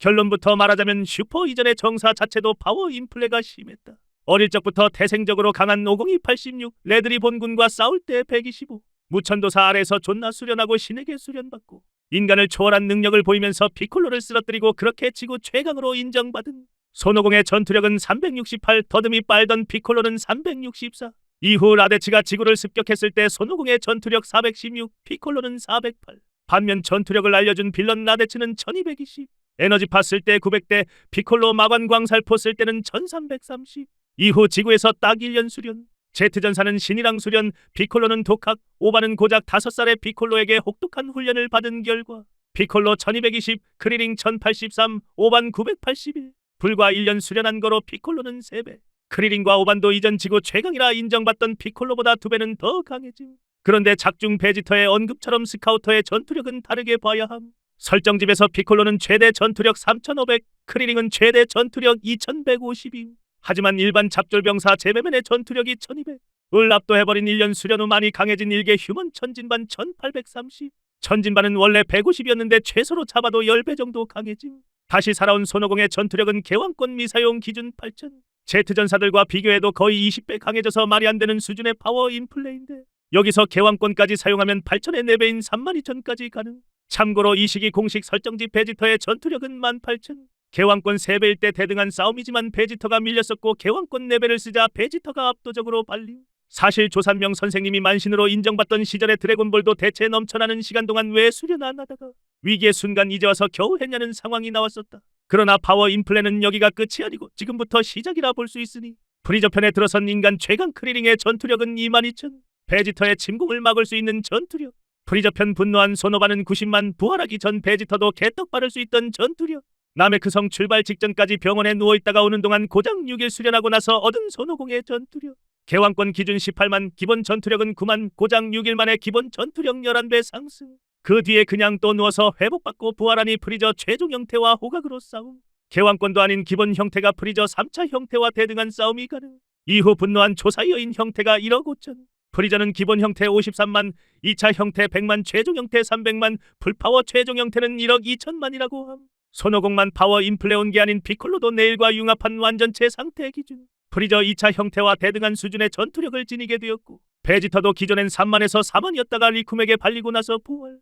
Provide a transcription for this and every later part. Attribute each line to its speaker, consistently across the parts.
Speaker 1: 결론부터 말하자면 슈퍼 이전의 정사 자체도 파워 인플레가 심했다. 어릴 적부터 태생적으로 강한 502 86, 레드리 본군과 싸울 때 125, 무천도사 아래에서 존나 수련하고 신에게 수련받고 인간을 초월한 능력을 보이면서 피콜로를 쓰러뜨리고 그렇게 지구 최강으로 인정받은 손오공의 전투력은 368, 더듬이 빨던 피콜로는 364. 이후 라데츠가 지구를 습격했을 때 손오공의 전투력 416, 피콜로는 408. 반면 전투력을 알려준 빌런 라데츠는 1220. 에너지파 쓸 때 900대, 피콜로 마관 광살포 쓸 때는 1330. 이후 지구에서 딱 1년 수련. 제트전사는 신이랑 수련, 피콜로는 독학, 오바는 고작 5살의 피콜로에게 혹독한 훈련을 받은 결과 피콜로 1220, 크리링 1083, 오반 981. 불과 1년 수련한 거로 피콜로는 3배. 크리링과 오반도 이전 지구 최강이라 인정받던 피콜로보다 2배는 더 강해짐. 그런데 작중 베지터의 언급처럼 스카우터의 전투력은 다르게 봐야 함. 설정집에서 피콜로는 최대 전투력 3500, 크리링은 최대 전투력 2150임. 하지만 일반 잡졸병사 제베맨의 전투력이 1200. 을 압도해버린 1년 수련 후 많이 강해진 일개 휴먼 천진반 1830. 천진반은 원래 150이었는데 최소로 잡아도 10배 정도 강해짐. 다시 살아온 손오공의 전투력은 개왕권 미사용 기준 8000. 제트전사들과 비교해도 거의 20배 강해져서 말이 안 되는 수준의 파워 인플레인데 여기서 개왕권까지 사용하면 8000의 4배인 32000까지 가능. 참고로 이 시기 공식 설정지 베지터의 전투력은 18000. 개왕권 3배일 때 대등한 싸움이지만 베지터가 밀렸었고 개왕권 4배를 쓰자 베지터가 압도적으로 발림. 사실 조산명 선생님이 만신으로 인정받던 시절의 드래곤볼도 대체 넘쳐나는 시간 동안 왜 수련 안 하다가 위기의 순간 이제 와서 겨우 했냐는 상황이 나왔었다. 그러나 파워 인플레는 여기가 끝이 아니고 지금부터 시작이라 볼 수 있으니 프리저 편에 들어선 인간 최강 크리링의 전투력은 22000. 베지터의 침공을 막을 수 있는 전투력. 프리저 편 분노한 손오바는 90만, 부활하기 전 베지터도 개떡 바를 수 있던 전투력. 나메크성 출발 직전까지 병원에 누워있다가 오는 동안 고작 6일 수련하고 나서 얻은 손오공의 전투력. 개왕권 기준 18만, 기본 전투력은 9만, 고작 6일 만에 기본 전투력 11배 상승. 그 뒤에 그냥 또 누워서 회복받고 부활하니 프리저 최종 형태와 호각으로 싸움. 개왕권도 아닌 기본 형태가 프리저 3차 형태와 대등한 싸움이 가능. 이후 분노한 조사여인 형태가 1억 5천. 프리저는 기본 형태 53만, 2차 형태 100만, 최종 형태 300만, 풀파워 최종 형태는 1억 2천만이라고 함. 손오공만 파워 인플레 온 게 아닌 피콜로도 내일과 융합한 완전체 상태 기준. 프리저 2차 형태와 대등한 수준의 전투력을 지니게 되었고 베지터도 기존엔 3만에서 4만이었다가 리쿰에게 발리고 나서 부활.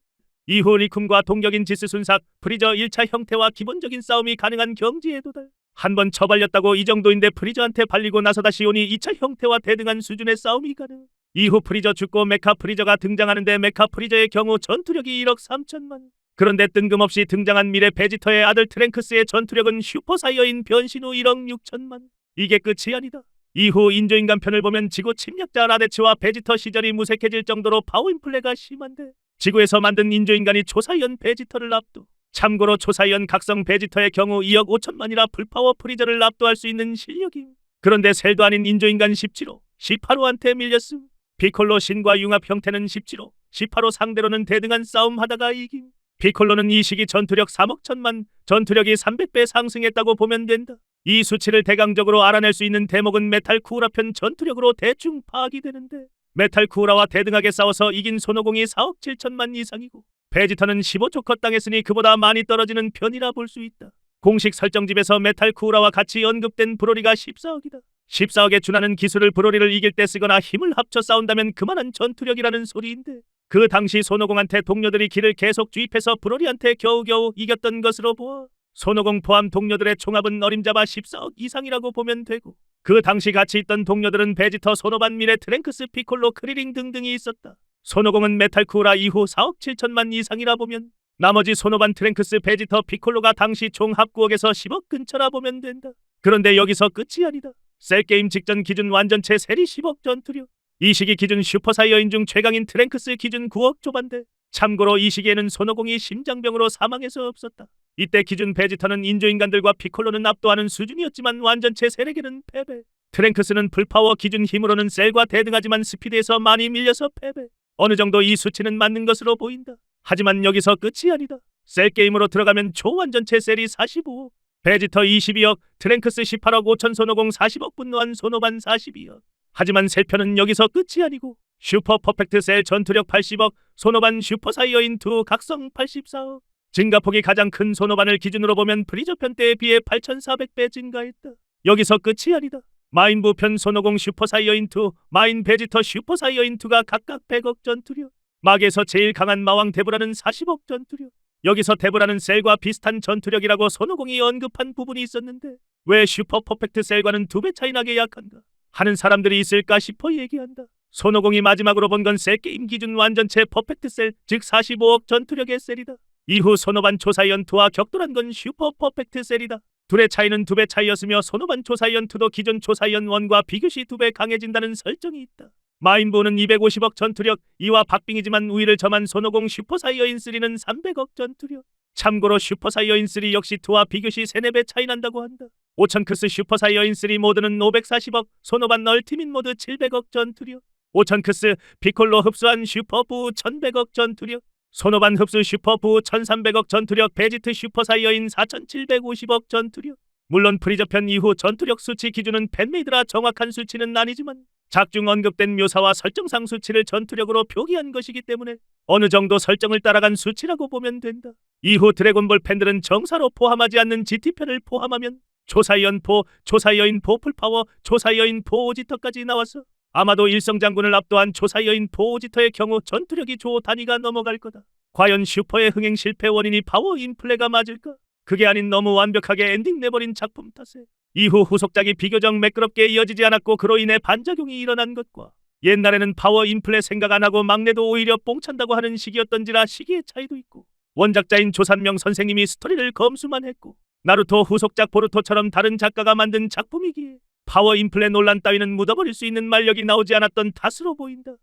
Speaker 1: 이후 리쿰과 동격인 지스 순삭, 프리저 1차 형태와 기본적인 싸움이 가능한 경지에 도달. 한 번 처발렸다고 이 정도인데 프리저한테 발리고 나서 다시 오니 2차 형태와 대등한 수준의 싸움이 가능. 이후 프리저 죽고 메카 프리저가 등장하는데 메카 프리저의 경우 전투력이 1억 3천만. 그런데 뜬금없이 등장한 미래 베지터의 아들 트랭크스의 전투력은 슈퍼사이어인 변신 후 1억 6천만. 이게 끝이 아니다. 이후 인조인간 편을 보면 지구 침략자 라데츠와 베지터 시절이 무색해질 정도로 파워 인플레가 심한데 지구에서 만든 인조인간이 초사이언 베지터를 압도. 참고로 초사이언 각성 베지터의 경우 2억 5천만이라 풀파워 프리저를 압도할 수 있는 실력임. 그런데 셀도 아닌 인조인간 17호, 18호한테 밀렸음. 피콜로 신과 융합 형태는 17호, 18호 상대로는 대등한 싸움하다가 이김. 피콜로는 이 시기 전투력 3억 천만, 전투력이 300배 상승했다고 보면 된다. 이 수치를 대강적으로 알아낼 수 있는 대목은 메탈 쿠우라 편 전투력으로 대충 파악이 되는데 메탈 쿠우라와 대등하게 싸워서 이긴 손오공이 4억 7천만 이상이고 베지터는 15초 컷 당했으니 그보다 많이 떨어지는 편이라 볼 수 있다. 공식 설정집에서 메탈 쿠우라와 같이 언급된 브로리가 14억이다. 14억에 준하는 기술을 브로리를 이길 때 쓰거나 힘을 합쳐 싸운다면 그만한 전투력이라는 소리인데 그 당시 손오공한테 동료들이 길을 계속 주입해서 브로리한테 겨우겨우 이겼던 것으로 보아 손오공 포함 동료들의 총합은 어림잡아 14억 이상이라고 보면 되고 그 당시 같이 있던 동료들은 베지터, 손오반, 미래, 트랭크스, 피콜로, 크리링 등등이 있었다. 손오공은 메탈 쿠우라 이후 4억 7천만 이상이라 보면 나머지 손오반, 트랭크스, 베지터, 피콜로가 당시 총 합 9억에서 10억 근처라 보면 된다. 그런데 여기서 끝이 아니다. 셀게임 직전 기준 완전체 세리 10억 전투력. 이 시기 기준 슈퍼사이어인 중 최강인 트랭크스 기준 9억 초반대. 참고로 이 시기에는 손오공이 심장병으로 사망해서 없었다. 이때 기준 베지터는 인조인간들과 피콜로는 압도하는 수준이었지만 완전체 세력에는 패배. 트랭크스는 풀파워 기준 힘으로는 셀과 대등하지만 스피드에서 많이 밀려서 패배. 어느 정도 이 수치는 맞는 것으로 보인다. 하지만 여기서 끝이 아니다. 셀 게임으로 들어가면 초완전체 셀이 45억, 베지터 22억, 트랭크스 18억 5천, 손오공 40억, 분노한 손오반 42억. 하지만 셀편은 여기서 끝이 아니고 슈퍼 퍼펙트 셀 전투력 80억, 손오반 슈퍼사이어인 2 각성 84억. 증가폭이 가장 큰 소노반을 기준으로 보면 프리저편 때에 비해 8,400배 증가했다. 여기서 끝이 아니다. 마인부 편 손오공 슈퍼사이어인2, 마인 베지터 슈퍼사이어인2가 각각 100억 전투력. 막에서 제일 강한 마왕 데브라는 40억 전투력. 여기서 데브라는 셀과 비슷한 전투력이라고 손오공이 언급한 부분이 있었는데 왜 슈퍼 퍼펙트 셀과는 2배 차이 나게 약한가 하는 사람들이 있을까 싶어 얘기한다. 손오공이 마지막으로 본 건 셀 게임 기준 완전체 퍼펙트 셀, 즉 45억 전투력의 셀이다. 이후 소노반 초사이언2와 격돌한 건 슈퍼 퍼펙트 셀이다. 둘의 차이는 2배 차이였으며 소노반 초사이언2도 기존 초사이언1과 비교시 2배 강해진다는 설정이 있다. 마인부는 250억 전투력, 이와 박빙이지만 우위를 점한 손오공 슈퍼사이어인3는 300억 전투력. 참고로 슈퍼사이어인3 역시 2와 비교시 3, 4배 차이 난다고 한다. 5000크스 슈퍼사이어인3 모드는 540억, 소노반 얼티밋 모드 700억 전투력. 5000크스 피콜로 흡수한 슈퍼부 1100억 전투력. 소노반 흡수 슈퍼부 1300억 전투력, 베지트 슈퍼사이어인 4750억 전투력. 물론 프리저편 이후 전투력 수치 기준은 팬메이드라 정확한 수치는 아니지만 작중 언급된 묘사와 설정상 수치를 전투력으로 표기한 것이기 때문에 어느 정도 설정을 따라간 수치라고 보면 된다. 이후 드래곤볼 팬들은 정사로 포함하지 않는 GT편을 포함하면 초사이언4, 초사이어인4 풀파워, 초사이어인4 오지터까지 나와서 아마도 일성장군을 압도한 초사이어인4 오지터의 경우 전투력이 조 단위가 넘어갈 거다. 과연 슈퍼의 흥행 실패 원인이 파워 인플레가 맞을까? 그게 아닌 너무 완벽하게 엔딩 내버린 작품 탓에 이후 후속작이 비교적 매끄럽게 이어지지 않았고 그로 인해 반작용이 일어난 것과 옛날에는 파워 인플레 생각 안 하고 막내도 오히려 뽕찬다고 하는 시기였던지라 시기의 차이도 있고 원작자인 조산명 선생님이 스토리를 검수만 했고 나루토 후속작 보루토처럼 다른 작가가 만든 작품이기에 파워 인플레 논란 따위는 묻어버릴 수 있는 만력이 나오지 않았던 탓으로 보인다.